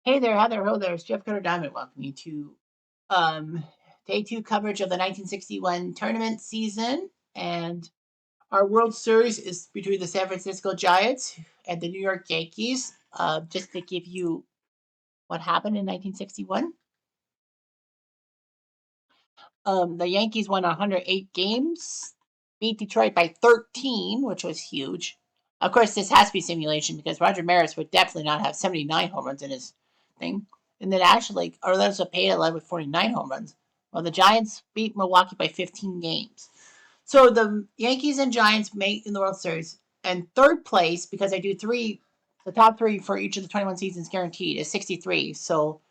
Hey there, Heather. Hello there. It's Jeff Cutter Diamond. Welcome you to day two coverage of the 1961 tournament season. And our World Series is between the San Francisco Giants and the New York Yankees. Just to give you what happened in 1961. The Yankees won 108 games, beat Detroit by 13, which was huge. Of course, this has to be simulation because Roger Maris would definitely not have 79 home runs in his thing. And then actually, Orlando Cepeda led with 49 home runs. Well, the Giants beat Milwaukee by 15 games. So the Yankees and Giants mate in the World Series. And third place, because I do the top three for each of the 21 seasons guaranteed, is 63. So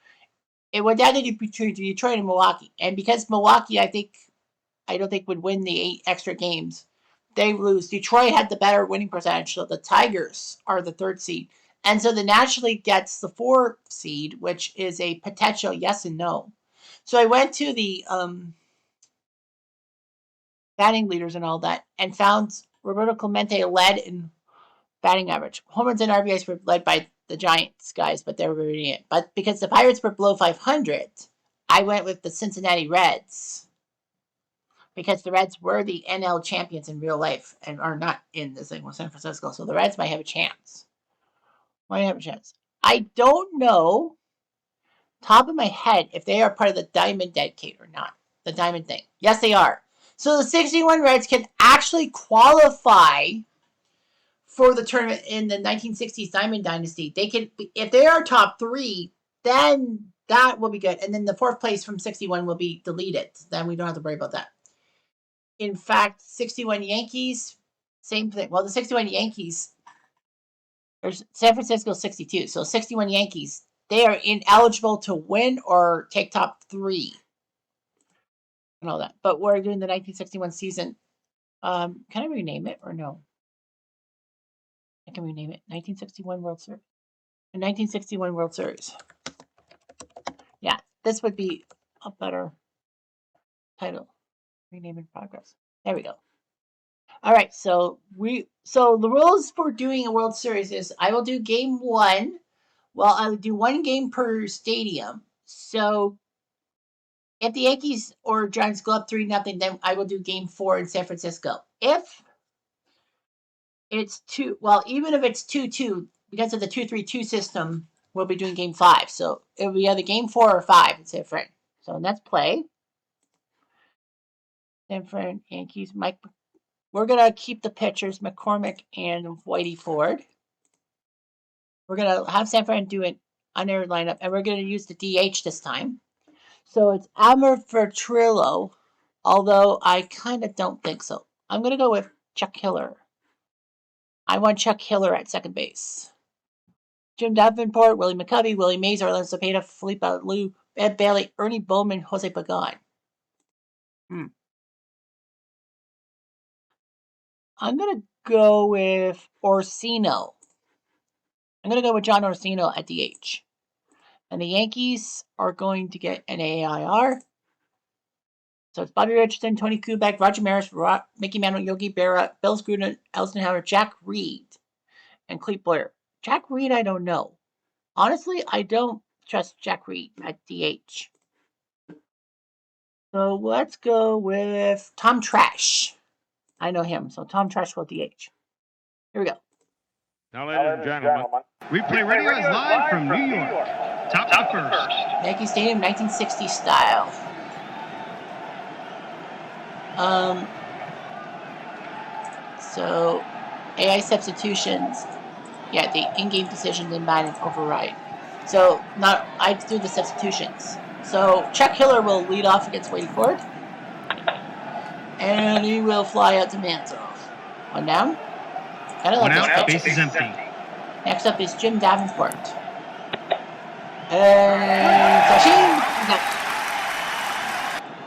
it went down to Detroit and Milwaukee. And because Milwaukee, I don't think would win the 8 extra games, they lose. Detroit had the better winning percentage, so the Tigers are the third seed. And so the National League gets the 4th seed, which is a potential yes and no. So I went to the batting leaders and all that and found Roberto Clemente led in batting average. Home runs and RBIs were led by the Giants guys, but they were reading it. But because the Pirates were below 500, I went with the Cincinnati Reds because the Reds were the NL champions in real life and are not in this thing with San Francisco. So the Reds might have a chance. I don't know, top of my head, if they are part of the Diamond Decade or not. The Diamond thing. Yes, they are. So the 61 Reds can actually qualify for the tournament in the 1960s Diamond Dynasty. They can, if they are top 3, then that will be good. And then the 4th place from 61 will be deleted. Then we don't have to worry about that. In fact, 61 Yankees, same thing. Well, the 61 Yankees, there's San Francisco 62. So 61 Yankees, they are ineligible to win or take top 3 and all that. But we're doing the 1961 season. Can I rename it or no? I can rename it 1961 World Series. The 1961 World Series. Yeah, this would be a better title. Rename in progress. There we go. All right, so the rules for doing a World Series is I will do game 1. Well, I'll do 1 game per stadium. So if the Yankees or Giants go up 3-0, then I will do game 4 in San Francisco. If it's even if it's 2-2, because of the 2-3-2 system, we'll be doing game 5. So it'll be either game 4 or 5. It's different. So let's play. San Fran Yankees, Mike. We're going to keep the pitchers, McCormick and Whitey Ford. We're going to have San Fran do an unaired lineup, and we're going to use the DH this time. So it's Almer Fertrillo, although I kind of don't think so. I'm going to go with Chuck Hiller. I want Chuck Hiller at second base. Jim Davenport, Willie McCovey, Willie Mays, Orlando Cepeda, Felipe Alou, Ed Bailey, Ernie Bowman, Jose Pagan. I'm going to go with Orsino. I'm going to go with John Orsino at DH. And the Yankees are going to get an AIR. So it's Bobby Richardson, Tony Kubek, Roger Maris, Mickey Mantle, Yogi Berra, Bill Gruden, Elston Howard, Jack Reed, and Clete Blair. Jack Reed, I don't know. Honestly, I don't trust Jack Reed at DH. So let's go with Tom Trash. I know him, so Tom Trash will DH. Here we go. Now, ladies and gentlemen, Replay Radio is live from New York. Top to first. Yankee Stadium, 1960 style. So AI substitutions. Yeah, the in-game decision then Madden override. So I do the substitutions. So Chuck Hiller will lead off against Whitey Ford. And he will fly out to Mantle. 1 down. One out, base is empty. Next up is Jim Davenport. And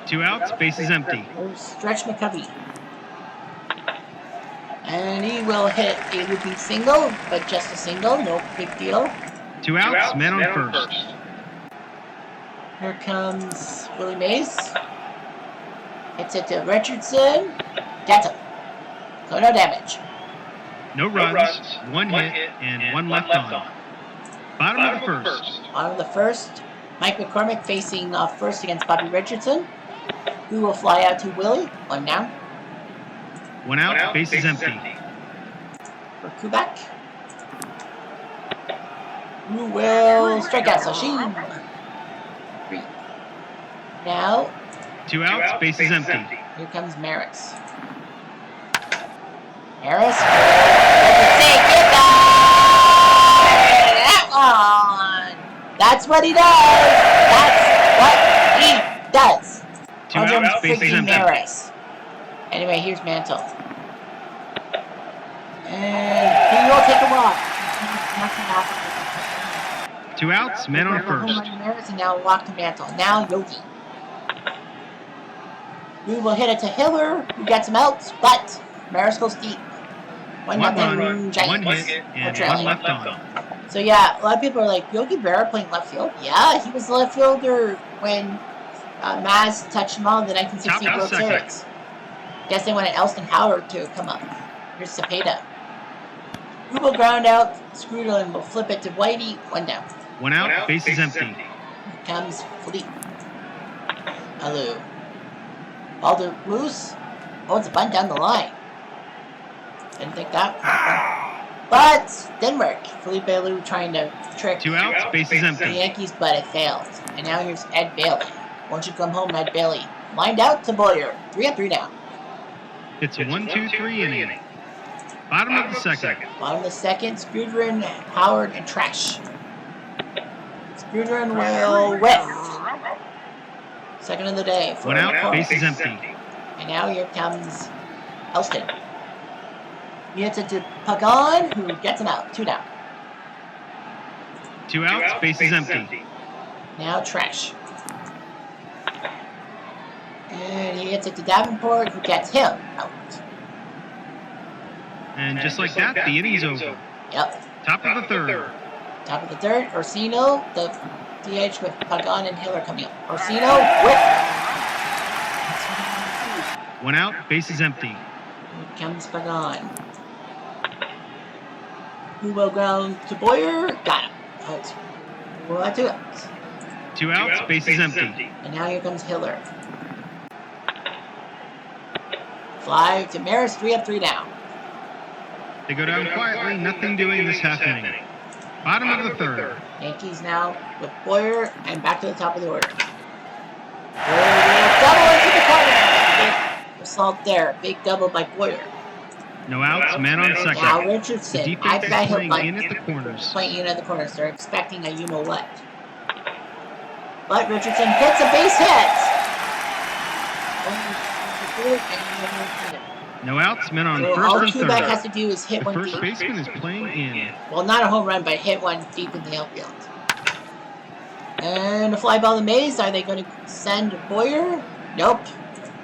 2 outs, base is empty. Stretch McCovey. And he will hit a looping single, but just a single, no big deal. 2 outs, man on first. Here comes Willie Mays. Hits it to Richardson. Gets him. So no damage. No runs, 1 hit, and 1 left on. Bottom of the first. Bottom of the first. Mike McCormick facing off first against Bobby Richardson, who will fly out to Willie. One down. One out, bases empty. For Kubek, who will strike out Sashin. 3. Now, 2 outs, bases empty. Here comes Maris. Maris, say goodbye! That one! That's what he does! That's what he does! 2 outs, bases empty. Maris. Anyway, here's Mantle. And he will take a walk. Nothing happened. 2 outs, man on first. Maris, and now walk to Mantle. Now Yogi. We will hit it to Hiller, who gets him out, but Maris goes deep. One run, one hit, and one left on. So yeah, a lot of people are like, Yogi Berra playing left field? Yeah, he was the left fielder when Maz touched him on the 1916 World Series. Guess they wanted Elston Howard to come up. Here's Cepeda. Who will ground out, Screwdon will flip it to Whitey, 1 down. 1 out, bases empty. Here comes Fleet. Alou. Ball to Moose. Oh, it's a bunt down the line. Didn't think that. But didn't work. Felipe Alou trying to trick 2 outs, bases empty. the Yankees, but it failed. And now here's Ed Bailey. Won't you come home, Ed Bailey? Lined out to Boyer. 3 up, 3 down. It's a 1-2-3 inning. Bottom of the second. Bottom of the second. Screwdrin, Howard, and Trash. Screwdrin will whiff. Second of the day. 1 out, bases empty. And now here comes Elston. He hits it to Pagan, who gets him out. 2 down. 2 outs, bases empty. Now Trash. And he hits it to Davenport, who gets him out. And just like that, the inning's over. Yep. Top of the third. Top of the third. Orsino, the DH with Pagan and Hiller coming up. Orsino, whip. 1 out, bases empty. Here comes Pagan. Who will ground to Boyer? Got him. Out. Well, that's 2 outs. 2 outs, bases empty. And now here comes Hiller. Fly to Maris, 3 up, 3 down. They go down quietly, nothing doing this half inning. Bottom of the third. Yankees now with Boyer and back to the top of the order. Double into the corner. Big assault there. Big double by Boyer. No outs, man on second. Now Richardson. The defense is playing in at the corners. Playing in at the corners. They're expecting a you-know-what. But Richardson gets a base hit. No outs, men on So first all and third. Kubek has to do is hit The one first deep. baseman is playing in. Well, not a home run, but hit one deep in the outfield. And a fly ball to Mays. Are they going to send Boyer? Nope.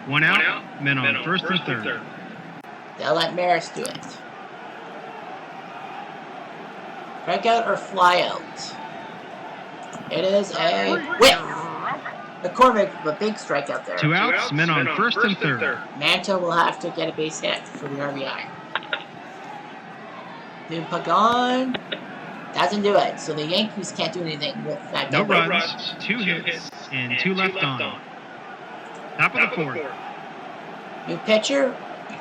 1 out, men on first and third. They'll let Maris do it. Strikeout or fly out? It is a whip. McCormick, a big strikeout there. 2 outs, men on first and third. Manto will have to get a base hit for the RBI. Then Pagan doesn't do it, so the Yankees can't do anything with that. No runs, 2 hits, and 2 left on. Top of the fourth. New pitcher,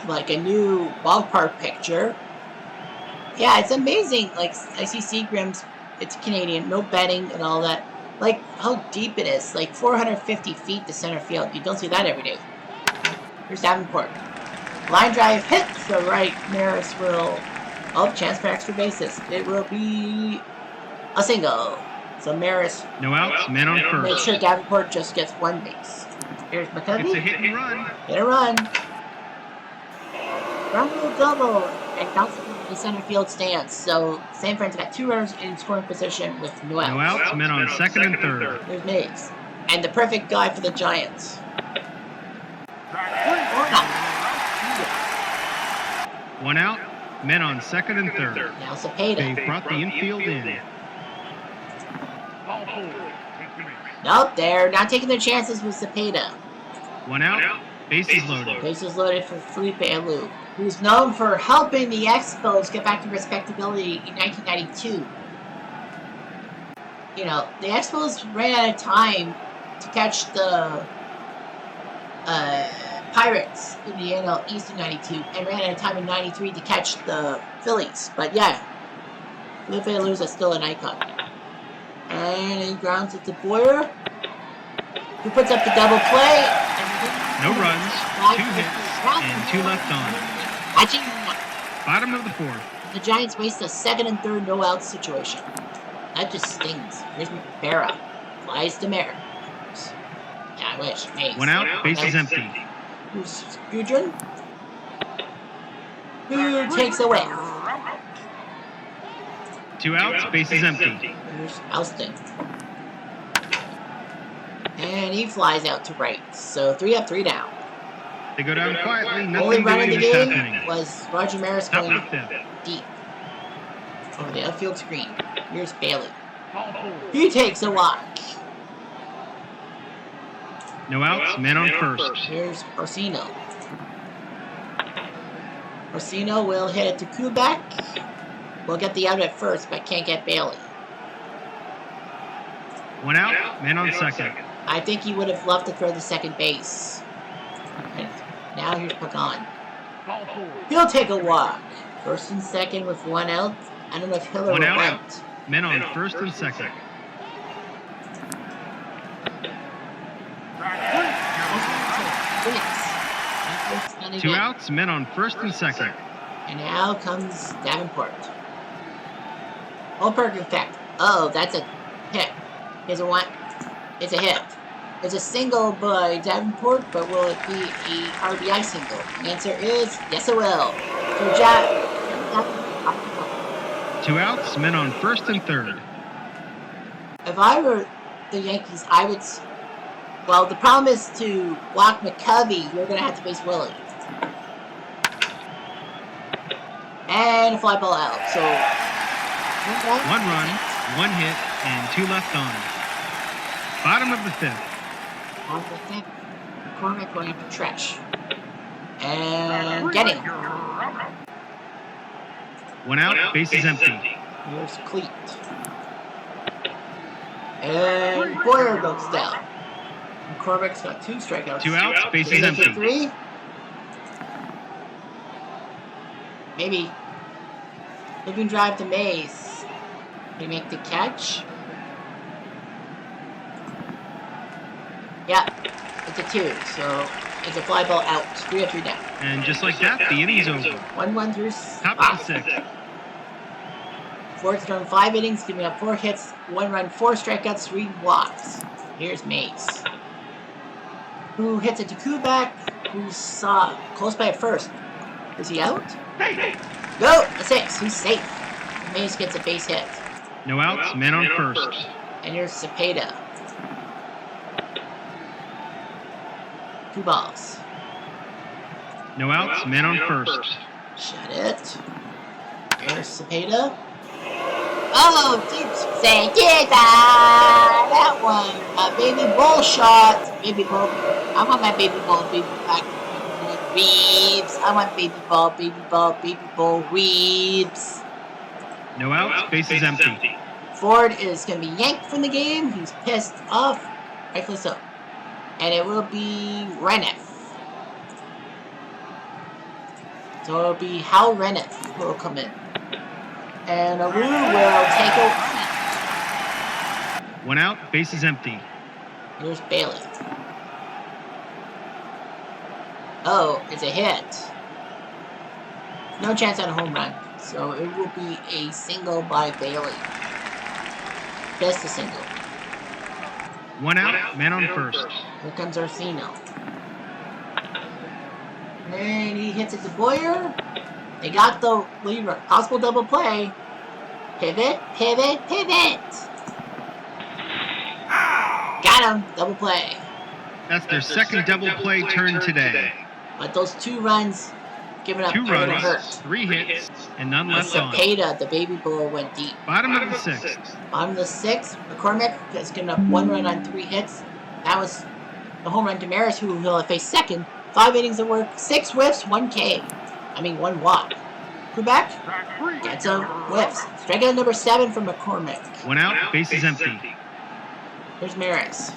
like a new ballpark picture. Yeah, it's amazing. Like, I see Seagram's, it's Canadian, no betting and all that. Like, how deep it is. Like, 450 feet to center field. You don't see that every day. Here's Davenport. Line drive hit to right. Maris will... Oh, chance for extra bases. It will be a single. So Maris... No outs, man on first. Make sure Davenport just gets 1 base. Here's McCovey. It's a hit and run. Hit and run. Rumble double. And bounces into the center field stands. So San Fran's got 2 runners in scoring position with no outs. No outs, men on second and third. There's Mays. And the perfect guy for the Giants. 1 out, men on second and third. Now Cepeda. They've brought the infield in. Nope, they're not taking their chances with Cepeda. 1 out, bases loaded. Bases loaded for Felipe Alou, who's known for helping the Expos get back to respectability in 1992. you know, the Expos ran out of time to catch the Pirates in the NL East in 92 and ran out of time in 93 to catch the Phillies. But yeah, Felipe Alou is still an icon. And he grounds it to Boyer, who puts up the double play. No runs, 2 hits, and 2 left on. Bottom of the 4th. The Giants waste a 2nd and 3rd no-out situation. That just stings. Here's Barra. Flies to Maris. Yeah, I wish. Mace. 1 out, bases empty. Who's Gudrun? Who takes a whiff? 2 outs, bases empty. Here's Alston. And he flies out to right. So 3 up, 3 down. They go down quietly. Only Nothing run in doing the this game was Roger Maris Top going of the 5th. deep over the outfield screen. Here's Bailey. He takes a walk. No outs, men on first. Here's Orsino. Orsino will hit it to Kubek. We'll get the out at first, but can't get Bailey. 1 out, men on second. I think he would have loved to throw the second base. And now here's Pagan. He'll take a walk. First and second with 1 out. I don't know if Hiller One out. went. Men on first and second. Wins. 2 outs, men on first and second. And now comes Davenport. Holberg effect. Oh, that's a hit. Here's a one. It's a hit. It's a single by Davenport, but will it be a RBI single? The answer is yes, it will. So Jack. 2 outs, men on first and third. If I were the Yankees, I would. Well, the problem is to walk McCovey, you're going to have to base Willie. And a fly ball out. So 1 run, 1 hit, and 2 left on. Bottom of the 5th. On the 5th, McCormick going up to Tresh. And getting. 1 out, bases empty. Here's Cleat. And Boyer goes down. McCormick's got 2 strikeouts. 2 outs, bases empty. 3. Maybe. Living drive to Mays. They make the catch. Yeah, it's a 2, so it's a fly ball out. 3 up, 3 down. And just like that, the inning's over. 1-1 through Top 5. of the 6th. Ford's thrown 5 innings, giving up 4 hits, 1 run, 4 strikeouts, 3 walks. Here's Mays, who hits it to Kubek, who's close by at first. Is he out? Go! A 6. He's safe. Mays gets a base hit. No outs, men on first. And here's Cepeda. 2 balls. No outs, men on first. Shut it. Here's Cepeda. Oh, deep Cepeda! That one. A baby bull shot. Baby bull. I want my baby bull back. Reeves. I want baby bull, Reeves. No outs, bases empty. Ford is going to be yanked from the game. He's pissed off. Rightfully so. And it will be Renef. So it'll be Hal Renef who will come in. And Aru will take over. 1 out, bases empty. Here's Bailey. Oh, it's a hit. No chance on a home run. So it will be a single by Bailey. Just a single. 1 out, men on first. Here comes Orsino. And he hits it to Boyer. They got the lead, possible double play. Pivot. Got him. Double play. That's their second double play turn today. But those 2 runs given up 2 are going to hurt. runs, 3 hits, and none left on. Cepeda, the baby bull, went deep. Bottom of the 6th. Bottom of the 6th, McCormick has given up 1 run on 3 hits. That was the home run to Maris, who will face second. 5 innings of work, 6 whiffs, 1 K. 1 walk. Kubek gets a whiffs. Strikeout number 7 from McCormick. 1 out, bases empty. Here's Maris.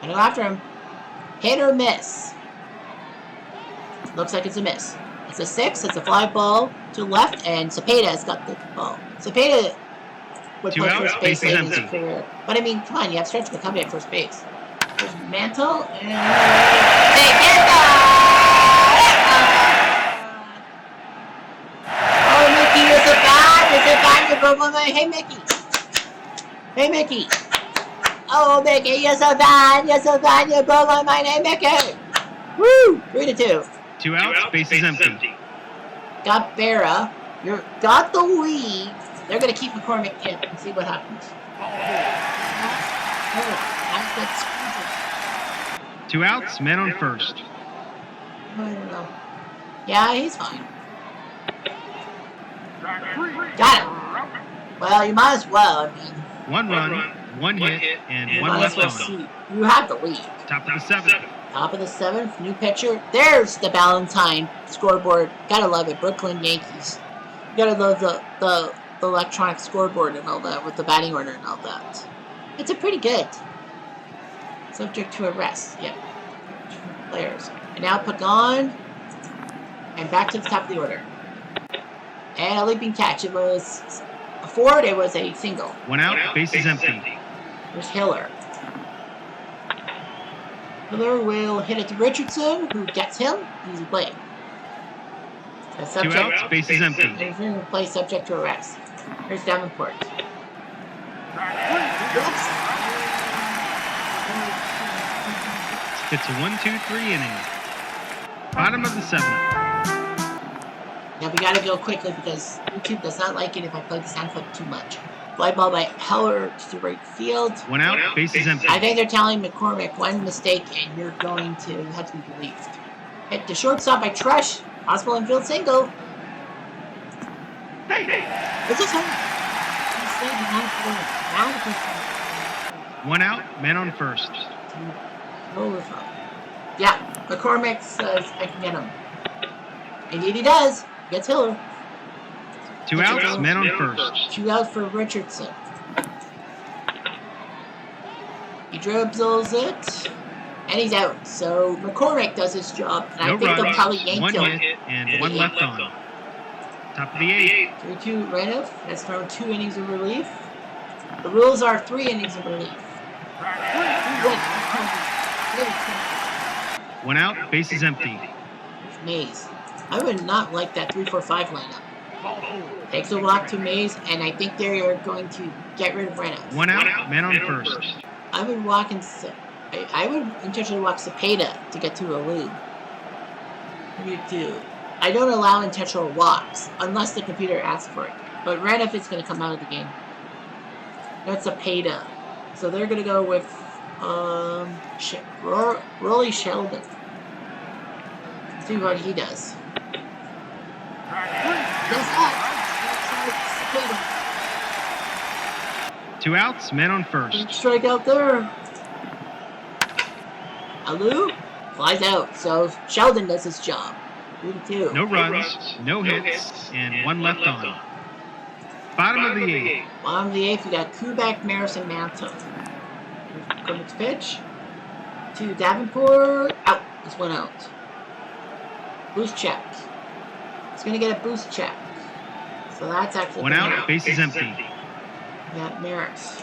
I go after him. Hit or miss? Looks like it's a miss. It's a 6. It's a fly ball to left, and Cepeda's got the ball. Cepeda would play first base in his career. But I mean, come on, you have Stretch McCovey at first base. There's Mantle, and they get Oh, Mickey, you're so bad. You're so bad. You're broke my mind. Hey, Mickey. Hey, Mickey. Oh, Mickey, you're so bad. You're so bad. You broke my mind. Hey, Mickey. Woo! 3-2. 2 outs, bases empty. Got Berra. You got the lead. They're going to keep McCormick in and see what happens. Oh, 2 outs, men on first. I don't know. Yeah, he's fine. Got it. Well, you might as well. I mean, 1 run, 1 hit, and 1 left on. You have the lead. Top of the 7th. Top of the 7th, new pitcher. There's the Valentine scoreboard. Gotta love it. Brooklyn Yankees. You gotta love the electronic scoreboard and all that with the batting order and all that. It's a pretty good. Subject to arrest. Yep. Players. And now Pagan. And back to the top of the order. And a leaping catch. It was a forward. It was a single. 1 out, bases empty. There's Hiller. Hiller will hit it to Richardson, who gets him. Easy play. 2 outs, bases empty. He's going to play subject to arrest. Here's Davenport. It's a 1-2-3 inning. Bottom of the 7th. Now we gotta go quickly because YouTube does not like it if I play the sound clip too much. Fly ball by Heller to right field. 1 out, bases empty. I think they're telling McCormick one mistake and you're going to have to be relieved. Hit to shortstop by Trush. Possible infield single. What's this one? 1 out, men on first. Overflow. Yeah, McCormick says I can get him. Indeed he does. Gets Hiller. 2 outs, men on first. 2 outs for Richardson. He dribbles it, and he's out. So McCormick does his job, and I think they'll probably yank him. 1 hit and 1 left on. Top of the 8th. 3-2 Renoff has thrown 2 innings of relief. The rules are 3 innings of relief. 1 out, bases empty. There's Mays. I would not like that 3-4-5 lineup. Takes a walk to Mays, and I think they are going to get rid of Renoff. 1 out, men on first. I would walk I would intentionally walk Cepeda to get to a loop. What do you do? I don't allow intentional walks unless the computer asks for it. But Renoff is going to come out of the game. That's Cepeda. So they're going to go with Rolly Sheldon. Let's see what he does. That's Cepeda. 2 outs, men on first. Big strike out there. Alou flies out, so Sheldon does his job. 3-2. No runs, no hits, and 1 left on. Bottom of the 8th. Bottom of the 8th, we got Kubek, Maris, and Mantle. Here's pitch to Davenport. Out. This one out. Boost check. He's going to get a boost check. So that's actually 1 out, bases empty. We got Maris.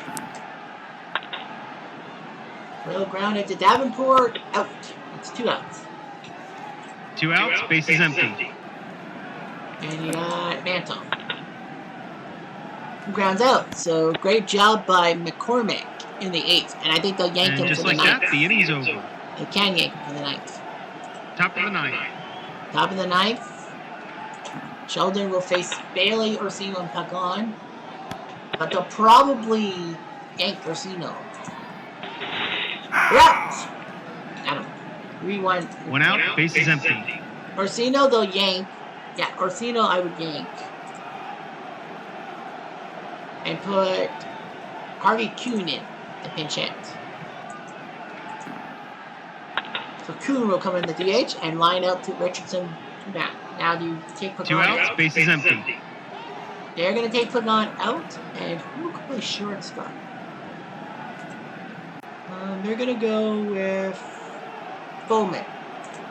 Will grounded to Davenport. Out. It's 2 outs. 2 outs, bases empty. And you got Mantle. Grounds out. So great job by McCormick in the 8th. And I think they'll yank him just for the like 9th. that, the inning's over. They can yank him for the 9th. Top of the 9th. Top of the 9th. Sheldon will face Bailey, Orsino, and Pagan. But they'll probably yank Orsino. Out! Got him. 3-1. 1 out, bases empty. Orsino, they'll yank. Yeah, Orsino, I would yank. And put Harvey Kuhn in the pinch hit. So Kuhn will come in the DH and line out to Richardson to bat. Now do you take Pagan 2 outs, base is empty. They're going to take Pagan out, and who can play shortstop? They're going to go with Bowman,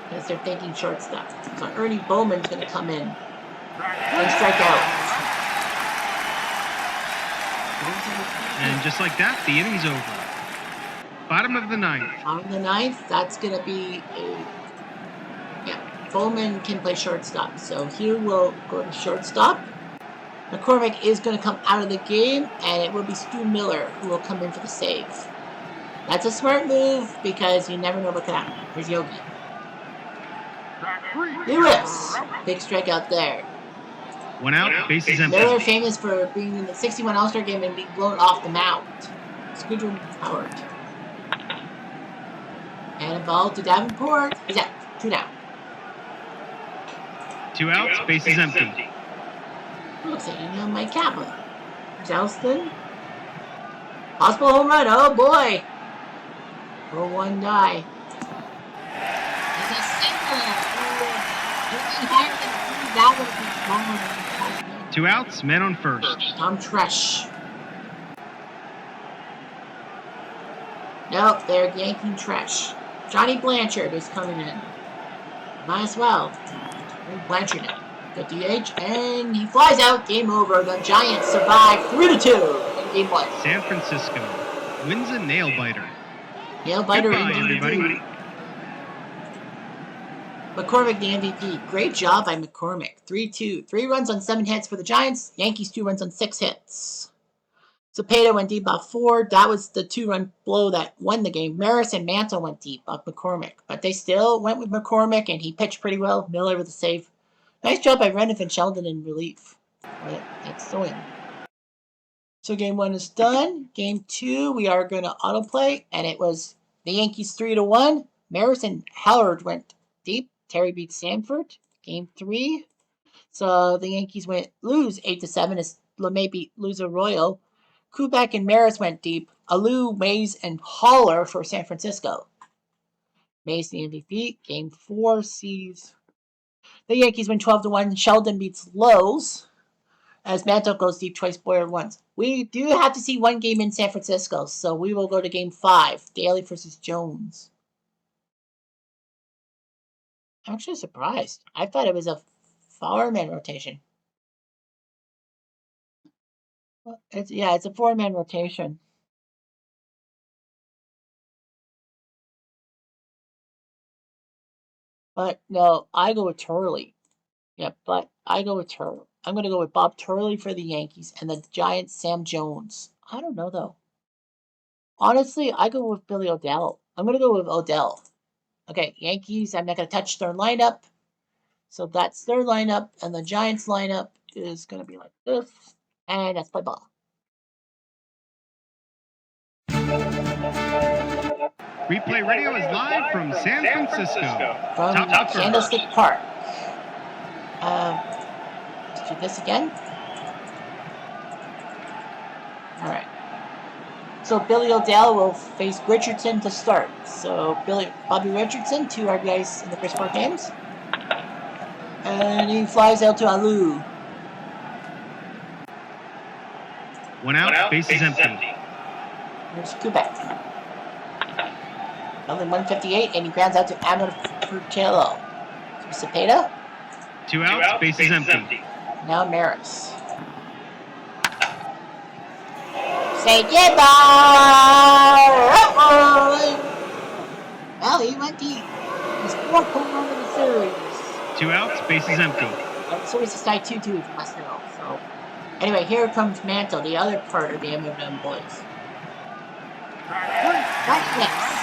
because they're thinking shortstop. So Ernie Bowman's going to come in and strike out. And just like that, the inning's over. Bottom of the ninth. Bottom of the ninth, that's going to be Bowman can play shortstop. So here we'll go to shortstop. McCormick is going to come out of the game, and it will be Stu Miller who will come in for the save. That's a smart move because you never know what could happen. Here's Yogi. He whips. Big strikeout there. 1 out, base is empty. They're famous for being in the 61 All-Star game and being blown off the mound. Squidward Howard. And a ball to Davenport. He's out. 2 down. 2 outs, base is empty. Looks like Mike Kappa. There's Elston. Possible home run. Oh boy. 4-1 die. It's a single. That would be long. 2 outs, men on first. Tom Tresh. Nope, they're yanking Tresh. Johnny Blanchard is coming in. Might as well. Blanchard now. Got DH, and he flies out. Game over. The Giants survive 3-2 in Game 1. San Francisco wins a nail biter. Nail biter Goodbye, in everybody. McCormick, the MVP. Great job by McCormick. 3-2. 3 runs on 7 hits for the Giants. Yankees 2 runs on 6 hits. Cepeda went deep off 4. That was the 2-run blow that won the game. Maris and Mantle went deep off McCormick. But they still went with McCormick, and he pitched pretty well. Miller with a save. Nice job by Renniff and Sheldon in relief. That's the win. So Game 1 is done. Game 2, we are going to autoplay, and it was the Yankees 3-1. Maris and Howard went deep. Terry beat Sanford. Game 3. So the Yankees lose 8-7 as LeMay beat Luz Arroyo. Kubek and Maris went deep. Alou, Mays, and Haller for San Francisco. Mays the MVP. Game 4 sees the Yankees win 12-1. Sheldon beats Lowe's as Mantle goes deep twice, Boyer once. We do have to see one game in San Francisco, so we will go to Game 5. Daly versus Jones. I'm actually surprised. I thought it was a four-man rotation. It's a four-man rotation. But no, I go with Turley. Yeah, but I go with Turley. I'm going to go with Bob Turley for the Yankees and the Giants, Sam Jones. I don't know, though. Honestly, I go with Billy Odell. I'm going to go with Odell. Okay, Yankees, I'm not going to touch their lineup. So that's their lineup, and the Giants lineup is going to be like this. And that's play ball. Replay Radio is live from San Francisco. From Candlestick Park. Let's do this again. All right. So Billy Odell will face Richardson to start. So Bobby Richardson, 2 RBIs in the first 4 games. And he flies out to Alou. 1 out, base is empty. Here's Kubek. Only 158, and he grounds out to Amon Furtello. Cepeda. 2 outs, base is empty. Now Maris. Say goodbye! Well, he went deep. He's 4th home run in the series. 2 outs, base is empty. So is tie 2-2 if you must know. So, anyway, here comes Mantle, the other part of the M&M boys. Right next.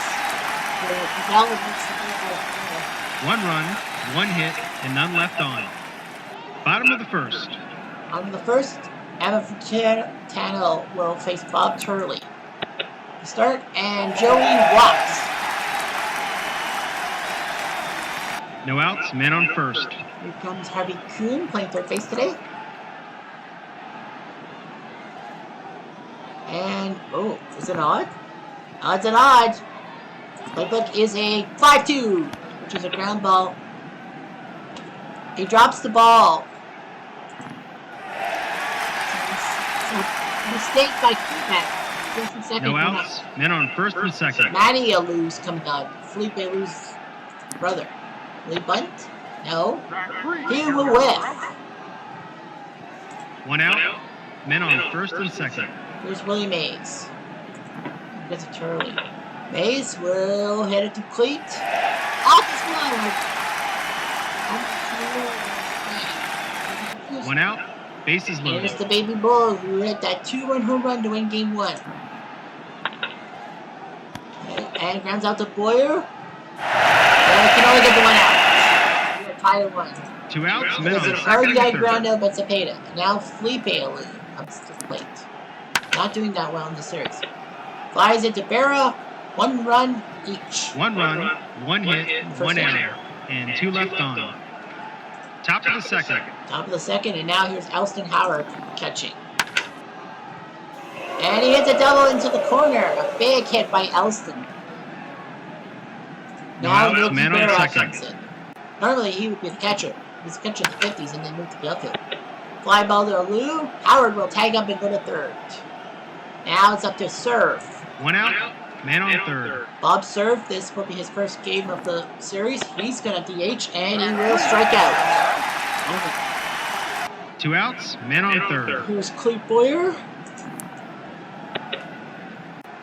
1 run, 1 hit, and none left on. Bottom of the first. On the first, Amon Furtello will face Bob Turley. To start, and Joey Watts. No outs, men on first. Here comes Harvey Kuhn playing third base today. And, is it an odd? Odds and odds. Playbook is a 5-2, which is a ground ball. He drops the ball. Mistake by Quebec. First and second. No outs. Men on first and second. Matty Alou's coming on. Felipe Alou's brother. Will he bunt? No. He will whiff. One out. Men on first and second. Here's Willie Mays. Gets it early. Mays will hit it to Cleat. Off his line. One out. Bases loaded. Here's the baby bull who hit that 2-run home run to win game 1. And grounds out to Boyer. And can only get the 1 out. We're tied at 1. 2 outs. Men There's on an second RBI and ground third. out by Cepeda. And now Felipe Alou comes to the plate. Not doing that well in the series. Flies into Berra. 1 run each. 1 run, 1 hit, 1 error, and 2 left on. Top of the second. Top of the second, and now here's Elston Howard catching. And he hits a double into the corner. A big hit by Elston. Now Nicky Berra comes in. Normally he would be the catcher. He's catcher in the 50s and then moved to the outfield. Fly ball to Alou. Howard will tag up and go to third. Now it's up to Serve. 1 out. Man on third. Bob Serve, this will be his first game of the series. He's going to DH, and he will strike out. 2 outs, man on third. Here's Clete Boyer.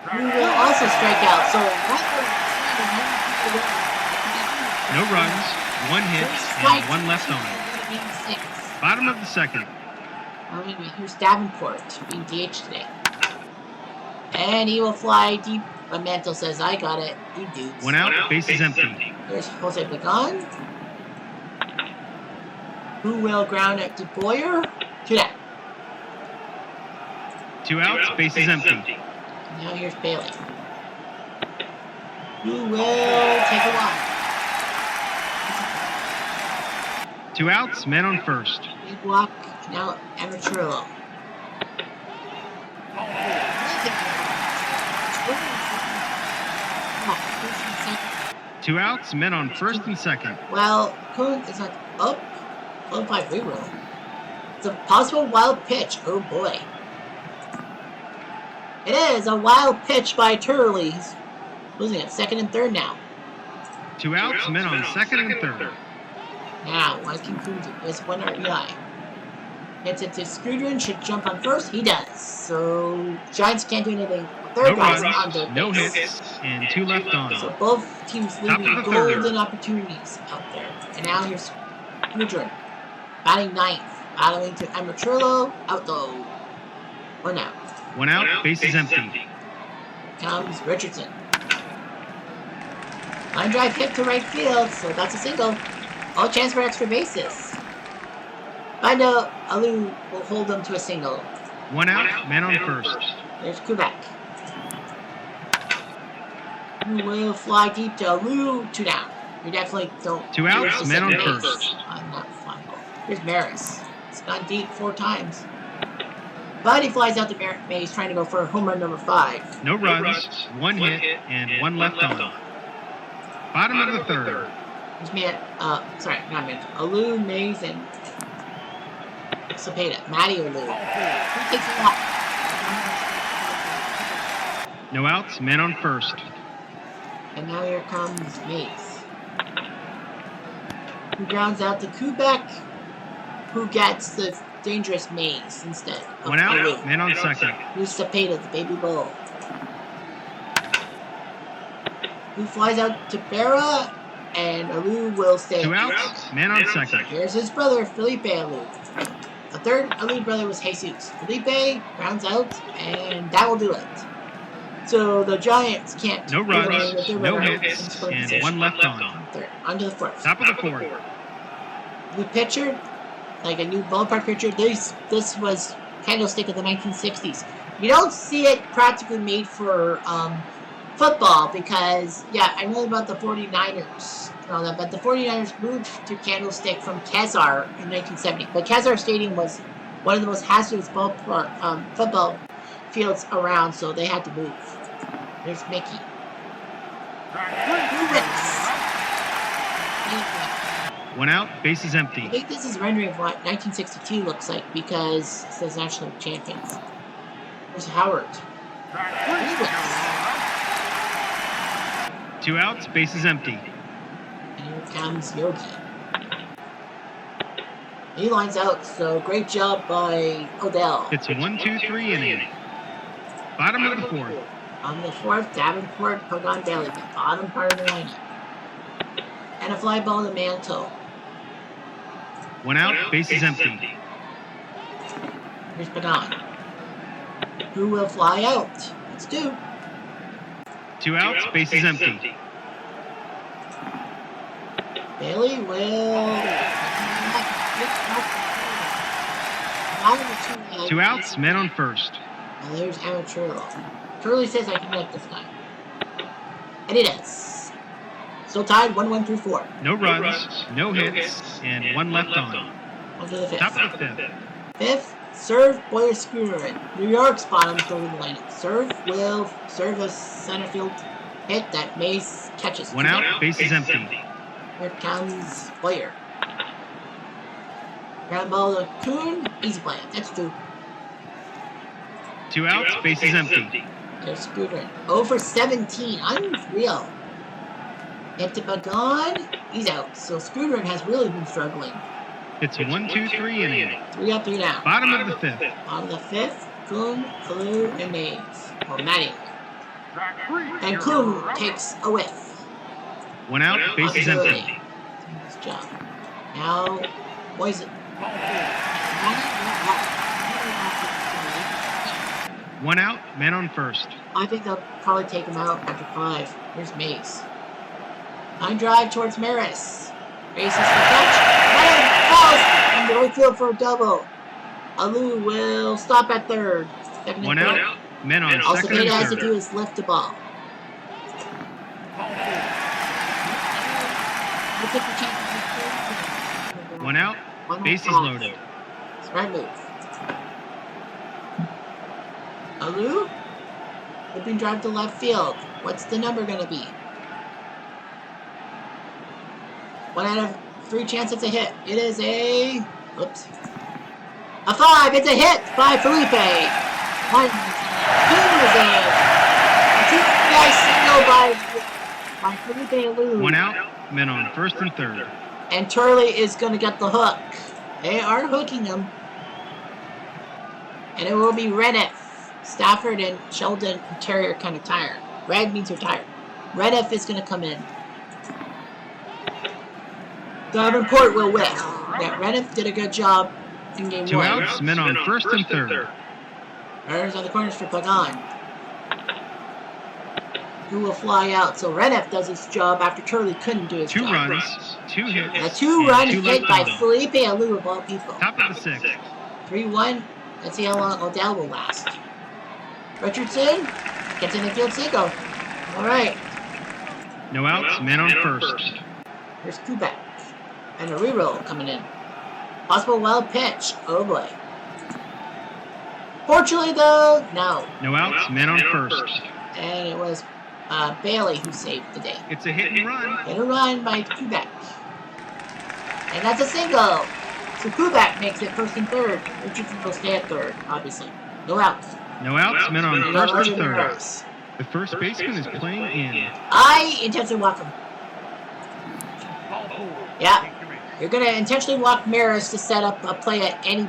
Who will also strike out. So, no runs, 1 hit, and 1 left on. Bottom of the second. Oh, wait a minute. Here's Davenport being DH today. And he will fly deep. But Mantle says, I got it. You dudes. 1 out, base is empty. Here's Jose Pagan. Who will ground it to Boyer? To that. 2 outs, base is empty. Now here's Bailey. Who will take a walk? 2 outs, men on first. Big walk. Now Amarillo. 2 outs, men on first and second. Well, Coon is not up. 1-5 reroll. It's a possible wild pitch. Oh boy. It is a wild pitch by Turley. He's losing it. Second and third now. 2 outs, men on second and third. Now, what can Coon do? It's 1 RBI. Hits it to Scudrin. Should jump on first. He does. So, Giants can't do anything. Third guy's on their base. No hits, and 2 left on. So both teams leaving golden opportunities out there. And now here's Scudrin. Batting ninth. Battling to Amarillo. Out though. 1 out. 1 out, base is empty. Comes Richardson. Line drive hit to right field, so that's a single. All chance for extra bases. Bando Alou will hold them to a single. 1 out, man on first. There's Quebec. Who will fly deep to Alou. 2 down. You definitely don't. 2 outs, man on first. I'm not flying ball. Here's Maris. It's gone deep 4 times. But he flies out to Mays trying to go for home run number 5. No runs, 1 hit, and 1 left on. Bottom of the third. There's Alou, Mays, and Cepeda. Matty Alou. He takes a walk. No outs, men on first. And now here comes Mays. Who grounds out to Quebec, who gets the dangerous Mays instead. 1 out, men on second. Who's Cepeda, the baby bull. Who flies out to Berra, and Alou will stay. 2 outs, man on second. Here's his brother, Felipe Alou. The third Alou brother was Jesus. Felipe grounds out, and that will do it. So the Giants can't. No runs, no hits, and 1 left on. Third, onto the fourth. Top of the fourth. New pitcher, like a new ballpark pitcher. This was Candlestick of the 1960s. You don't see it practically made for football because, yeah, I know about the 49ers and all that, but the 49ers moved to Candlestick from Kezar in 1970. But Kezar Stadium was one of the most hazardous football fields around, so they had to move. There's Mickey. One out, base is I empty. think this is rendering of what 1962 looks like because it says national champions. There's Howard. Two outs, base is empty. And here comes Yogi. He lines out, so great job by Odell. It's a 1-2-3 inning. Bottom of the fourth. On the fourth, Davenport, Pagan, Bailey, the bottom part of the lineup. And a fly ball to Mantle. One out, base is empty. Here's Pagan. Who will fly out? Let's do. Two outs, base is empty. Bailey will. Two outs, men on first. Now there's Amateur. Turley says I can make this time. And he does. Still tied 1-1 through 4. No runs, no hits, and one left on. On to the fifth. Top of the fifth. Fifth, serve Boyer Scooter. New York's bottom third of the lineup. Serve will serve a center field hit that Mace catches. One out, base is empty. Here comes Boyer. Ground ball to Kuhn. Easy play. That's two. Two outs, base is empty. There's Scooter. 0 for 17. Unreal. Hit to Pagan. He's out. So Scooter has really been struggling. It's a 1-2-3 inning. 3 up, 3 down. Bottom of the fifth. On the fifth, Kuhn, Kalu, and Mays. Or Matty. And Kuhn takes a whiff. One out, base is empty. Nice job. Now, Poison. One out, men on first. I think they'll probably take him out after 5. Here's Mace. Line drive towards Maris. Mace is the catch. Falls in the right field for a double. Alu will stop at third. One out, men on Also, second all he and has to third. do is lift the ball. One out, base is loaded. It's right move. Alu? Whipping drive to left field. What's the number going to be? 1 out of 3 chances it's a hit. It is a... Oops. A 5. It's a hit by Felipe. 1, 2 is a 2-guy single by Felipe Alu. One out, men on first and third. And Turley is going to get the hook. They are hooking him. And it will be Reniff. Stafford and Sheldon and Terry are kind of tired. Red means they're tired. Reniff is going to come in. Davenport will whiff. Yeah, Reniff did a good job in game 1. Two outs, men on first and third. Runners on the corners for Pagan. Who will fly out. So Reniff does his job after Turley couldn't do his job. 2 runs, 2 hits, A 2-run and 2 hit left by on them. Felipe Alu of all people. Top of the sixth. 3-1. Let's see how long Odell will last. Richardson gets in the field single. All right. No outs, men on first. Here's Kubek. And a reroll coming in. Possible wild pitch. Oh boy. Fortunately though, no. No outs, men on first. And it was Bailey who saved the day. It's a hit and run. Hit a run by Kubek. And that's a single. So Kubek makes it first and third. Richardson will stay at third, obviously. No outs. No outs, men on No first Roger and third. Maris. The first baseman is playing in. I intentionally walk him. Yeah. You're going to intentionally walk Maris to set up a play at any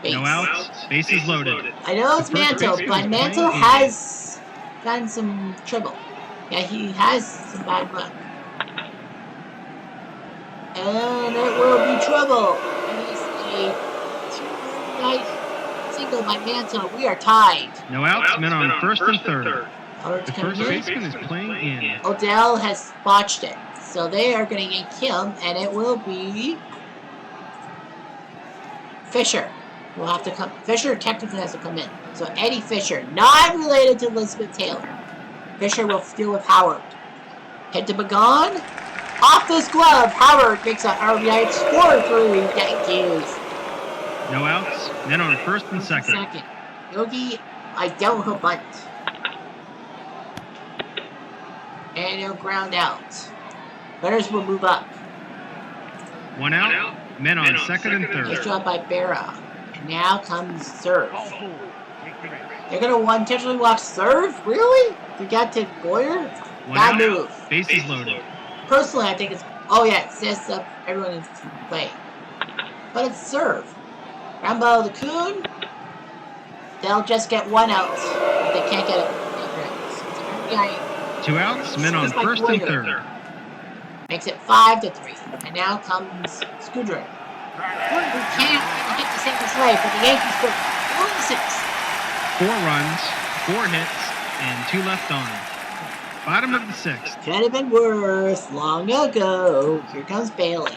base. No outs, bases loaded. I know it's The first Mantle, baseman but is Mantle playing in. has gotten some trouble. Yeah, he has some bad luck. And it will be trouble. It is a 2-night single by Mantle. We are tied. No outs, men on first and third. Howard's The coming first in. baseman is playing in. Odell has botched it. So they are going to yank him, and it will be Fisher. Will have to come. Fisher technically has to come in. So Eddie Fisher, not related to Elizabeth Taylor. Fisher will deal with Howard. Hit to Pagan. Off this glove, Howard makes a RBI. It's 4-3. Yankees. No outs, men on first and second. Yogi, I doubt he'll bunt. And he'll ground out. Runners will move up. One out. Men on second and Nice third. job by Berra. And now comes serve. They're going to intentionally walk serve? Really? To get to Boyer? One Bad out. move. Bases loaded. Personally, I think it's... Oh, yeah, it says everyone is playing. But it's serve. Ground ball to Kuhn. They'll just get one out if they can't get it. Two outs. Men on first and third. Makes it 5-3. And now comes Scudrin. Who can't get to save his life, but the Yankees put 4-6. 4 runs, 4 hits, and 2 left on. Bottom of the 6th. Could have been worse long ago. Here comes Bailey.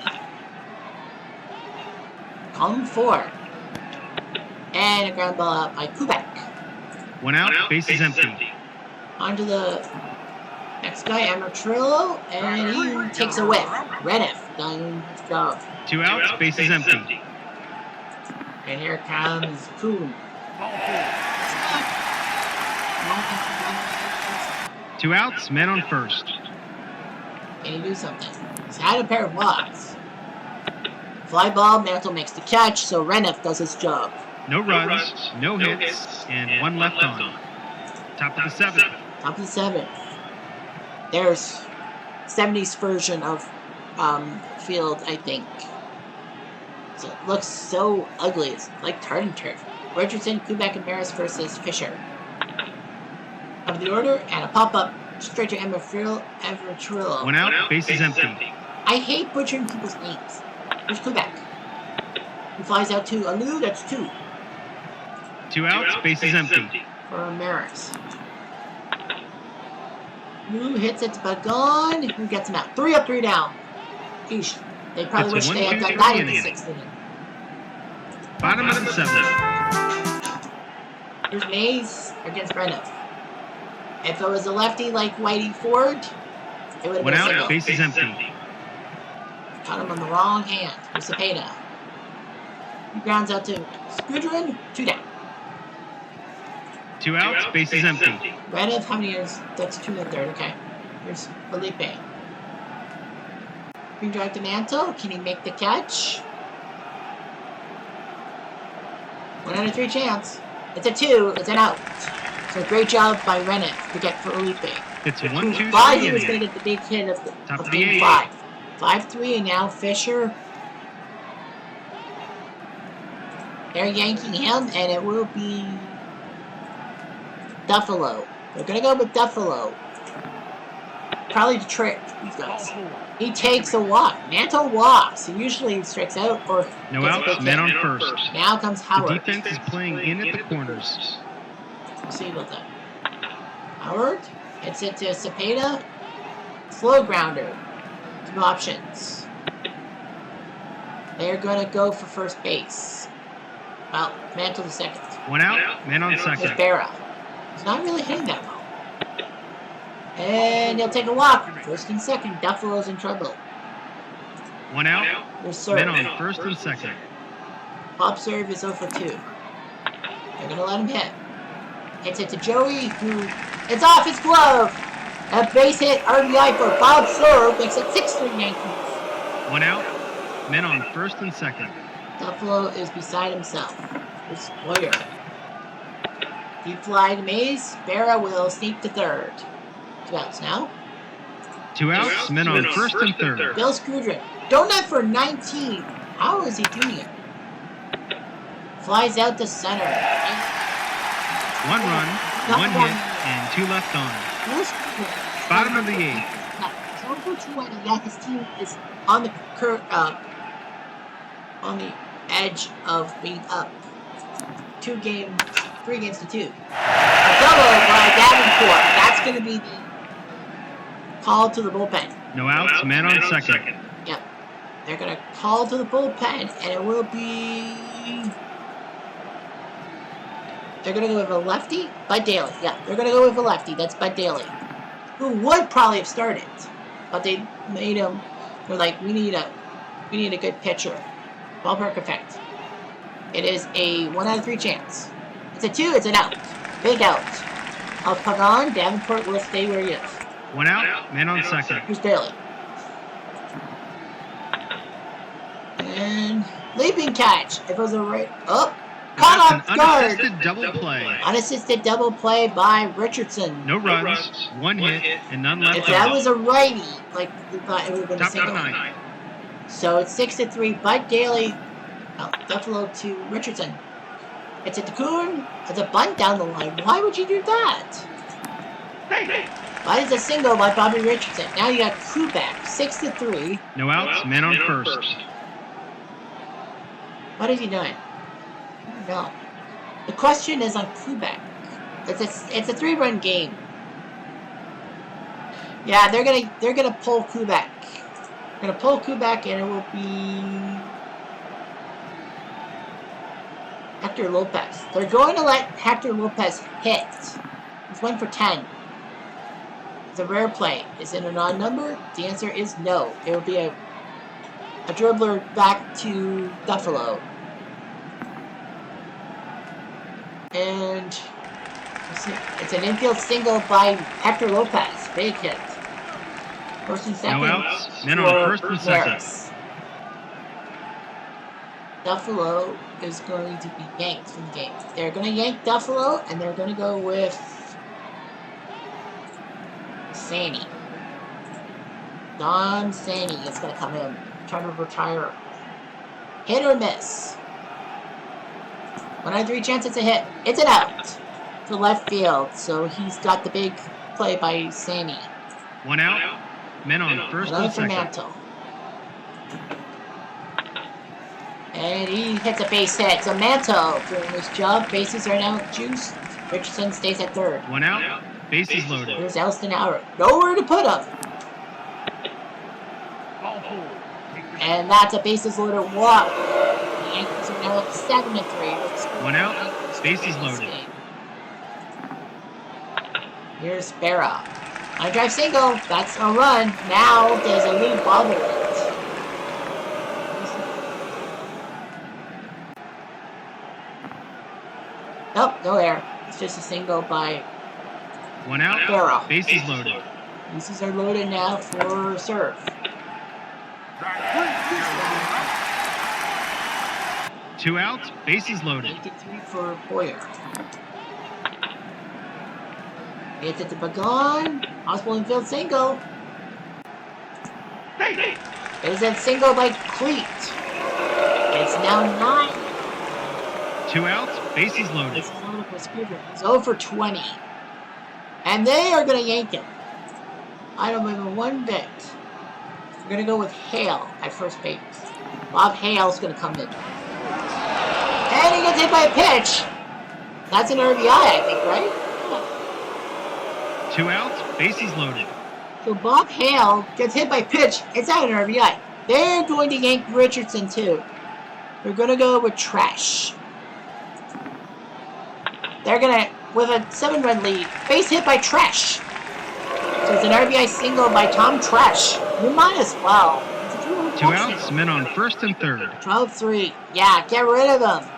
Come 4. And a ground ball out by Kubek. One out, bases empty. On to the next guy, Amatrillo, and he takes a whiff. Reniff done his job. 2 outs, bases empty. And here comes Kuhn. 2 outs, men on first. Can he do something? He's had a pair of walks. Fly ball, Mantle makes the catch, so Reniff does his job. No runs, no hits, and 1 left on. Top of the 7th. Top of the 7th. There's 70s version of field, I think. So it looks so ugly. It's like tartan turf. Richardson, Kubek, and Maris versus Fisher. Of the order, and a pop-up straight to Amatrillo. 1 out, bases empty. I hate butchering people's names. Here's Kubek. He flies out to Alu, that's 2. 2 outs, bases empty. For Maris. Who hits it to Bagon? Who gets him out? 3 up, 3 down. Eesh. They probably wish they had done that in the 6th inning. Bottom of the 7th. Here's Mays against Reniff. If it was a lefty like Whitey Ford, it would have 1 been a out, single. bases empty. Caught him on the wrong hand. Here's Cepeda. He grounds out to Scudrin. 2 down. 2 outs, bases empty. Reniff, how many years? That's 2 and 3rd. Okay. Here's Felipe. Green drive to Mantle. Can he make the catch? 1 out of 3 chance. It's a 2. It's an out. So great job by Reniff to get Felipe. It's 1-2. Thought he was going to get the big hit of game 5. 5-3, and now Fisher. They're yanking him, and it will be Duffalo. They're going to go with Duffalo. Probably to trick these guys. He takes a walk. Mantle walks. He usually strikes out or no outs, men on first. Now comes Howard. The defense is playing in at the corners. We'll see about that. Howard hits it to Cepeda. Slow grounder. 2 options. They're going to go for first base. Well, Mantle to second. 1 out, men on second. Berra. He's not really hitting that well. And he'll take a walk. First and second. Duffalo's in trouble. 1 out, men on first and second. Pop serve is 0 for 2. They're going to let him hit. Hits it to Joey, who... It's off his glove! A base hit RBI for Bob Serve makes it 6-3 Yankees. 1 out, men on first and second. Duffalo is beside himself. It's Boyer. Deep fly to Mays. Berra will sneak to third. 2 outs now. 2 outs, men on first and third. Bill Scudrin. Donut for 19. How is he doing it? Flies out to center. 1 run, 1 hit, and 2 left on. Bottom of the 8th. So for 20, yeah, his team is on the edge of being up. 3 games to 2. A double by Davenport. That's going to be the call to the bullpen. No outs, man on second. Yep. They're going to call to the bullpen, and it will be... They're going to go with a lefty? Bud Daly. Yeah, they're going to go with a lefty. That's Bud Daly. Who would probably have started. But they made him... They're like, we need a good pitcher. Ballpark effect. It is a 1 out of 3 chance. It's a 2, it's an out. Big out. Of Pagan, Davenport will stay where he is. 1 out, man on second. Here's Bailey. And leaping catch. It was a right. Oh, And caught that's off an guard. unassisted double play. Unassisted double play by Richardson. No runs, one hit, and none left If that on. was a righty, like it would have been a Top of single. the ninth. So it's 6-3. Bud Daly, Duffalo to Richardson. It's a Cocoon. It's a bunt down the line. Why would you do that? But it's a single by Bobby Richardson. Now you got Kubek, 6-3. No outs, men on first. What is he doing? I don't know. The question is on Kubek. It's a 3-run game. Yeah, they're gonna pull Kubek. They're gonna pull Kubek, and it will be Hector Lopez. They're going to let Hector Lopez hit. He's 1 for 10. It's a rare play. Is it an odd number? The answer is no. It will be a dribbler back to Duffalo. And it's an infield single by Hector Lopez. Big hit. First and second. No outs, men on first and second. Duffalo is going to be yanked from the game. They're going to yank Duffalo, and they're going to go with Sandy. Don Sandy is going to come in, trying to retire. Hit or miss. 1 out of 3 chance it's a hit. It's an out to left field, so he's got the big play by Sandy. 1 out, men on first Another and for second. Mantle. And he hits a base hit. So Mantle doing his job. Bases are now juiced. Richardson stays at third. 1 out, bases loaded. Here's Elston Howard. Nowhere to put him. And that's a bases loaded walk. The Yankees are now up 7-3. 1 out, bases loaded. Here's Barra. On a drive single. That's a run. Now there's a lead bobble it. Nope, no air. It's just a single by 1 out, Barra. bases loaded. Bases are loaded now for serve. 2 outs, bases loaded. 8-3 for Boyer. Hits it to Pagan. Possible infield single. Is a single by Cleat. It's now 9. 2 outs, bases loaded. This is loaded for Scrivener. He's 0 for 20. And they are going to yank him. I don't remember one bit. We're going to go with Hale at first base. Bob Hale's going to come in. And he gets hit by a pitch. That's an RBI, I think, right? 2 outs, bases loaded. So Bob Hale gets hit by a pitch. It's not an RBI. They're going to yank Richardson, too. They're going to go with Trash. They're going to, with a 7-run lead, base hit by Trash. So it's an RBI single by Tom Trash. You might as well. 2 outs, men on first and third. 12-3. Yeah, get rid of him.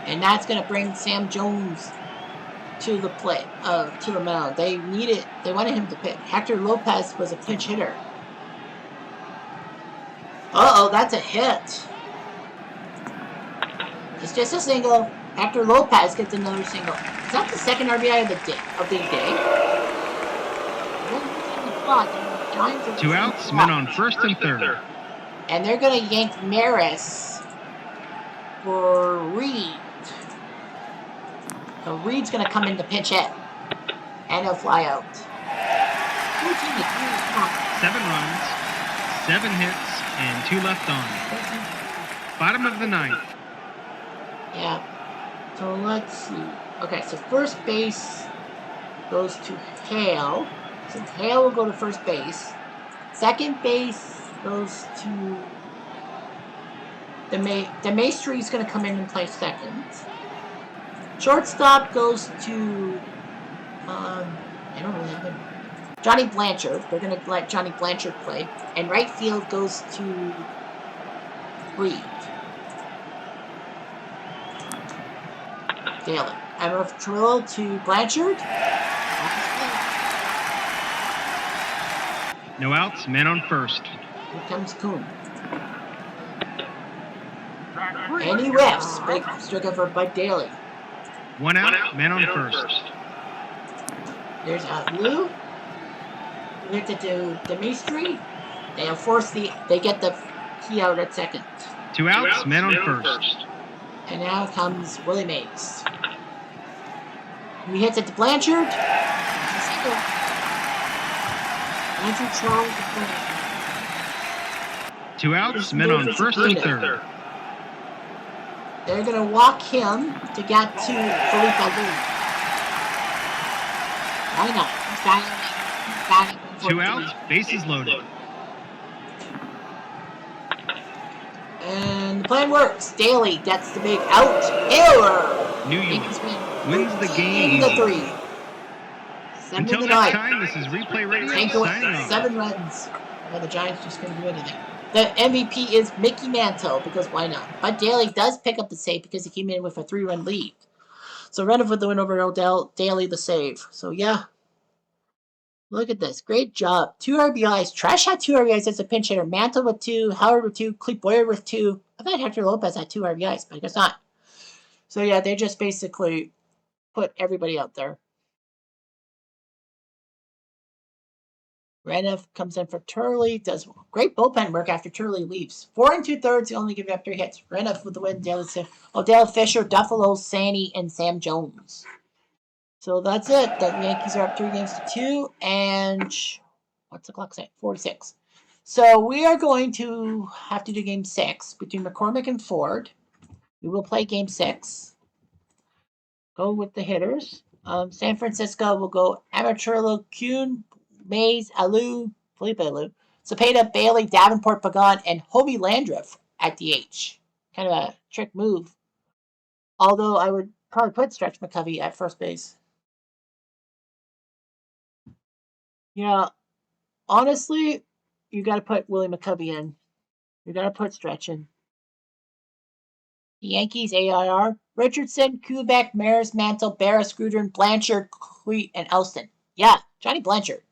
And that's going to bring Sam Jones to the plate, to the mound. They wanted him to pitch. Hector Lopez was a pinch hitter. Uh-oh, that's a hit. It's just a single. Hector Lopez gets another single. Is that the second RBI of the day? 2 outs, men on first and third. And they're going to yank Maris for Reed. So Reed's going to come in to pinch hit. And he'll fly out. 7 runs, 7 hits, and 2 left on. Bottom of the ninth. Yeah. So let's see. Okay, so first base goes to Hale. So Hale will go to first base. Second base goes to DeMaestri is going to come in and play second. Shortstop goes to I don't really know. Johnny Blanchard. They're going to let Johnny Blanchard play. And right field goes to Reed. Taylor. Emma Trillo to Blanchard. No outs, men on first. Here comes Kuhn. And he whiffs. Big strikeout for Bud Daly. One out, man on first. There's Lou. We have to do Demistri. They get the key out at second. Two outs, man on first. And now comes Willie Mays. He hits it to Blanchard. Blanchard tries to play. Two outs, men on first and third. They're going to walk him to get to Felipe Lou. Why not? He's batting. Two outs, bases loaded. And the plan works. Daly gets the big out. Error. New York wins the game. The 3. Until next time, this is Replay Radio signing off. 7 runs. Well, the Giants just couldn't do anything. The MVP is Mickey Mantle, because why not? But Daly does pick up the save because he came in with a 3-run lead. So Reniff with the win over Odell, Daly the save. So yeah. Look at this. Great job. 2 RBIs. Trash had 2 RBIs as a pinch hitter. Mantle with 2. Howard with 2. Clete Boyer with 2. I thought Hector Lopez had 2 RBIs, but I guess not. So yeah, they just basically put everybody out there. Reniff comes in for Turley. Does great bullpen work after Turley leaves. 4 2/3. He only gives up 3 hits. Reniff with the win. Odell Fisher, Duffalo, Sandy, and Sam Jones. So that's it. The Yankees are up 3-2, and what's the clock say? 4-6. So we are going to have to do Game 6 between McCormick and Ford. We will play Game 6. Go with the hitters. San Francisco will go Amaturlo, Kuhn, Mays, Alou, Felipe Alou, Cepeda, Bailey, Davenport, Pagan, and Hobie Landreth at DH. Kind of a trick move. Although I would probably put Stretch McCovey at first base. Yeah, honestly, you got to put Willie McCovey in. You got to put Stretch in. The Yankees, AIR, Richardson, Kubek, Maris, Mantle, Barris, Grudern, Blanchard, Cleet, and Elston. Yeah, Johnny Blanchard.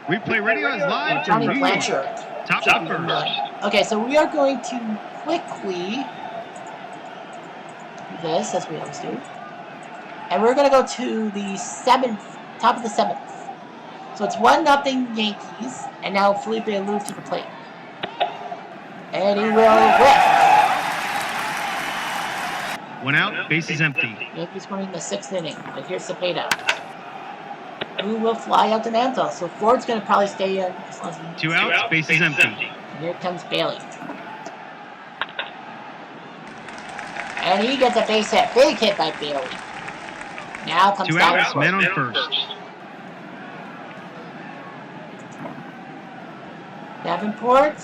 Replay Radio is live Johnny from Blanchard. Top of first. Okay, so we are going to quickly do this, as we always do. And we're going to go to the 7th, top of the 7th. So it's 1-0 Yankees, and now Felipe Alou to the plate. And he will whiff. 1 out, bases empty. Yankees going in the 6th inning. But here's Cepeda, who will fly out to Mantle. So Ford's going to probably stay in. 2 outs, bases empty. And here comes Bailey. And he gets a base hit. Big hit by Bailey. Now comes 2 outs, man on first. Davenport.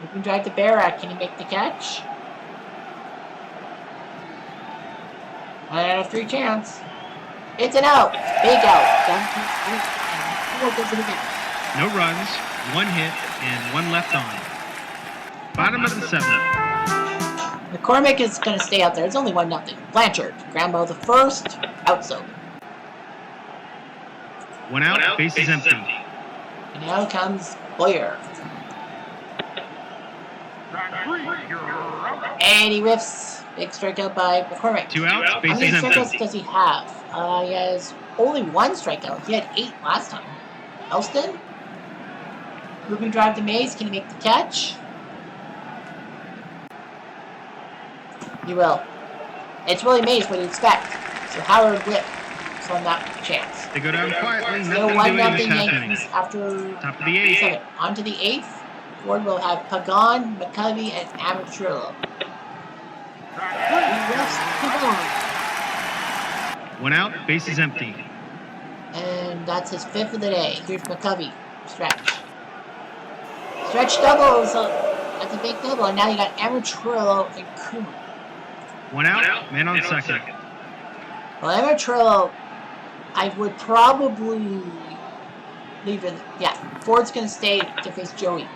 You can drive to Barak. Can he make the catch? 1 out of 3 chance. It's an out. Big out. No runs, 1 hit, and 1 left on. Bottom of the 7th. McCormick is going to stay out there. It's only 1-0. Blanchard. Ground ball the first. Out zone. 1 out, bases empty. And now comes Boyer. And he whiffs. Big strikeout by McCormick. 2 outs, How bases many empty. strikeouts does he have? He has only 1 strikeout. He had 8 last time. Elston. Moving drive to Mays. Can he make the catch? He will. It's Willie Mays, what do you expect? So Howard whips on that chance. They go down quietly, Still nothing 1-0 doing this half inning. Yankees after Top of the 8th. 7. On to the 8th. Ford will have Pagan, McCovey, and Amaturlo. 1 out, bases empty. And that's his 5th of the day. Here's McCovey. Stretch. Stretch double. So that's a big double. And now you got Amaturlo and Kuhn. 1 out, man on second. Well, Amaturlo, I would probably leave it. Yeah, Ford's going to stay to face Joey.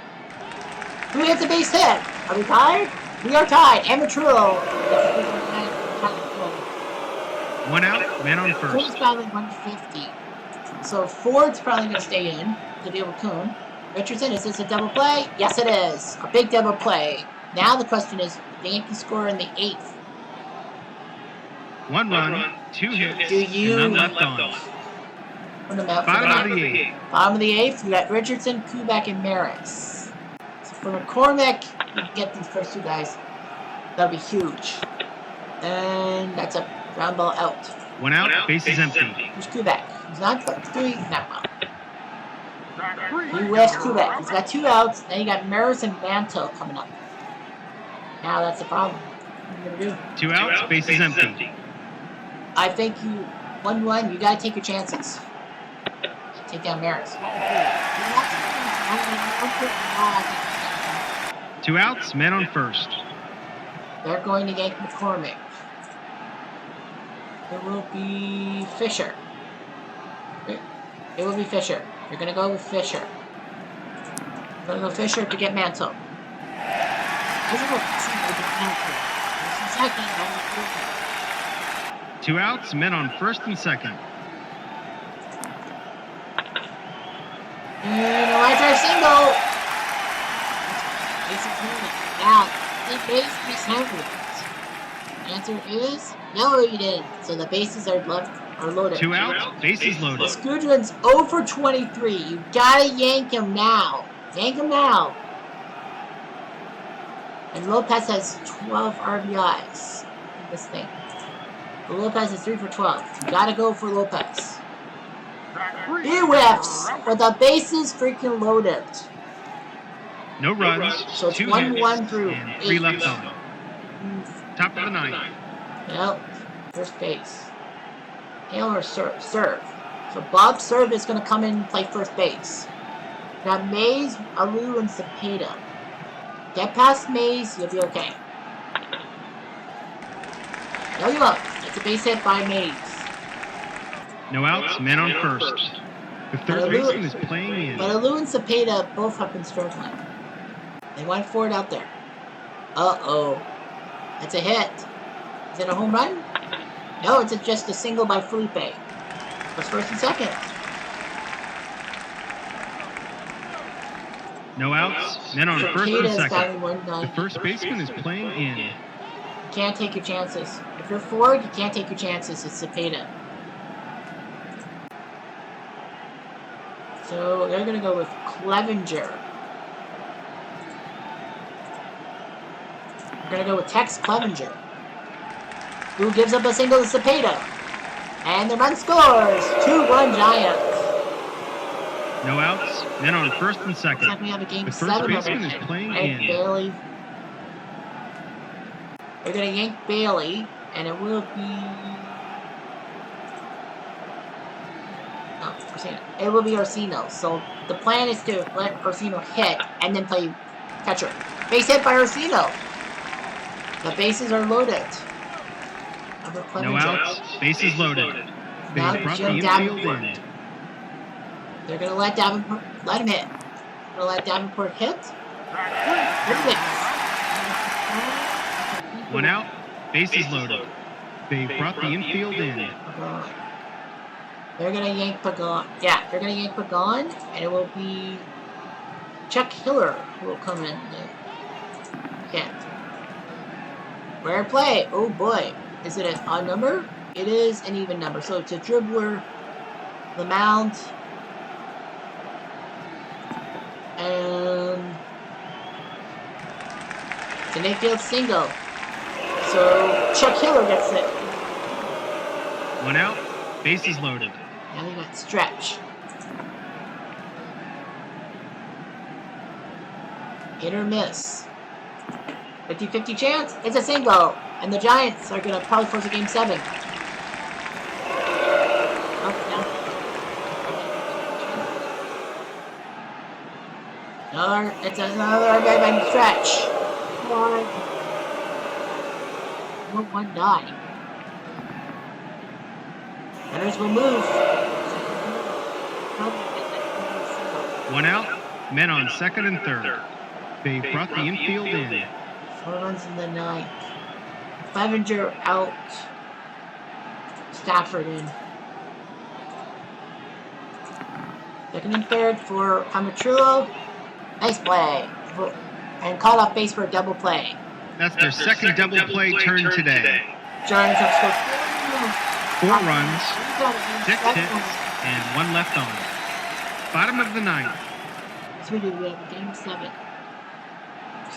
Who hits a base hit? Are we tied? We are tied. Amaturlo. 1 out, man on first. Kuhn's probably 150. So Ford's probably going to stay in to deal with Kuhn. Richardson, is this a double play? Yes, it is. A big double play. Now the question is, the Yankees score in the 8th. 1 run, 2 hits, Do you and none left on. Put them out for Bottom the of the 9th. 8th. Bottom of the 8th, we got Richardson, Kubek, and Maris. So for McCormick, you can get these first 2 guys. That'll be huge. And that's a ground ball out. 1 out, bases empty. Who's Kubek? He's not 3. Not well. He whiffs Kubek. He's got 2 outs. Then you got Maris and Mantle coming up. Now that's the problem. What are you gonna do? 2 outs, bases empty. I think you 1-1. You gotta take your chances. Take down Maris. 2 outs, men on first. They're going to yank McCormick. It will be Fisher. It will be Fisher. You're going to go with Fisher. You're going to go Fisher to get Mantle. 2 outs, men on first and second. And a line drive single. Now, the base is handled. The answer is no, you didn't. So the bases are loaded. 2 outs, bases loaded. Scudrin's 0 for 23. You gotta yank him now. Yank him now. And Lopez has 12 RBIs in this thing. But Lopez is 3 for 12. You gotta go for Lopez. He whiffs, but the bases freaking loaded. No runs, So it's 2 1-1 hits, through and 3 8. left on. Top of the 9th. Yep, first base. Taylor serve. So Bob Serve is going to come in and play first base. Got Mays, Alou, and Cepeda. Get past Mays, you'll be okay. No, you won't. It's a base hit by Mays. No outs, men on first. The third baseman is playing in. But Alou and Cepeda both have been struggling. They went for it out there. Uh-oh. That's a hit. Is it a home run? No, it's just a single by Felipe. What's first and second? No outs, men on first and Cepeda's second. got 1-9. The first baseman is playing in. You can't take your chances. If you're Ford, you can't take your chances. It's Cepeda. So they're going to go with Clevenger. We're going to go with Tex Clevenger, who gives up a single to Cepeda. And the run scores. 2-1 Giants. No outs, men on first and second. Looks like we have a game The first 7 baseman is playing and in. Bailey. They're going to yank Bailey, and it will be... No, Orsino. It will be Orsino. So the plan is to let Orsino hit and then play catcher. Base hit by Orsino. The bases are loaded. No outs, bases loaded. They Now brought the Jim infield Davenport. in. They're going to let Davenport, let him hit. They're going to let Davenport hit. One out, bases loaded. They brought the infield in. They're going to yank Pagan. Yeah, they're going to yank Pagan, and it will be Chuck Hiller who will come in. Can't. Rare play. Oh boy. Is it an odd number? It is an even number. So it's a dribbler, the mound, and it's an infield single. So Chuck Hiller gets it. One out, bases loaded. Now we got Stretch. Hit or miss. 50-50 chance. It's a single. And the Giants are going to probably force a game 7. It's another RBI by Stretch. Come on. 1-9. Runners will move. One out, men on second and third. They brought the infield in. 4 runs in the 9th. Clevenger out. Stafford in. Second and third for Camatrulo. Nice play. And called off base for a double play. That's their second double play turn today. Giants have scored 4 runs, 6 hits, and 1 left on. Bottom of the 9th. So we have game 7.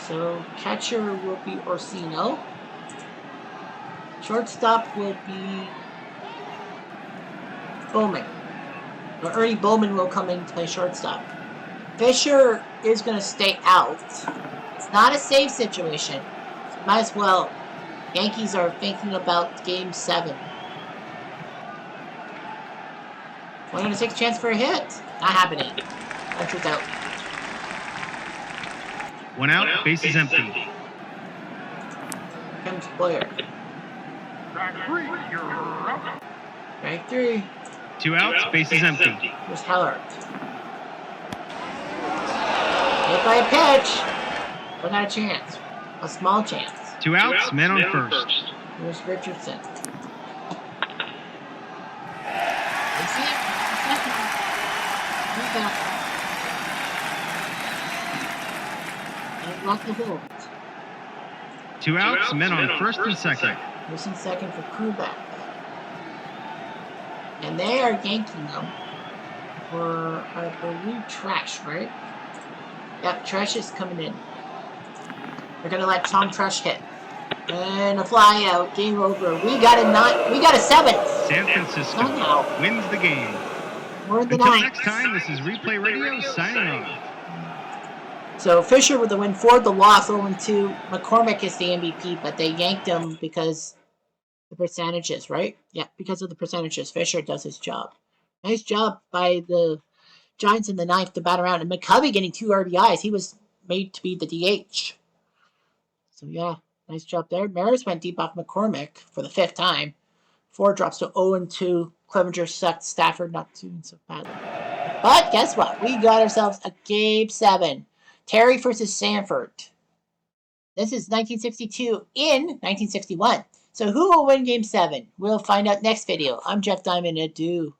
So catcher will be Orsino. Shortstop will be Bowman. Or Ernie Bowman will come in and play shortstop. Fisher is going to stay out. It's not a save situation. So might as well. Yankees are thinking about game 7. 106 chance for a hit. Not happening. Puncher's out. 1 out, base is empty. Here comes Boyer. Strike 3. 2 outs, base is empty. Here's Hellert. Hit by a pitch. But not a chance. A small chance. 2 outs, men on first. Here's Richardson. And lock the hold. 2 outs, men on first and second. Here's in second for Krubak. And they are yanking them for, I believe, Trash, right? Yep, Trash is coming in. They're gonna let Tom Trash hit. And a fly out. Game over. We got a 7. San Francisco wins the game. We're in the Until 9th. next time, this is Replay Radio signing off. So Fisher with the win, Ford the loss, 0-2. McCormick is the MVP, but they yanked him because the percentages, right? Yeah, because of the percentages. Fisher does his job. Nice job by the Giants in the 9th to bat around. And McCovey getting 2 RBIs. He was made to be the DH. So yeah, nice job there. Maris went deep off McCormick for the 5th time. Ford drops to 0-2. Clevenger sucked. Stafford not doing so badly. But guess what? We got ourselves a game 7. Terry versus Sanford. This is 1962 in 1961. So who will win game 7? We'll find out next video. I'm Jeff Diamond. Adieu.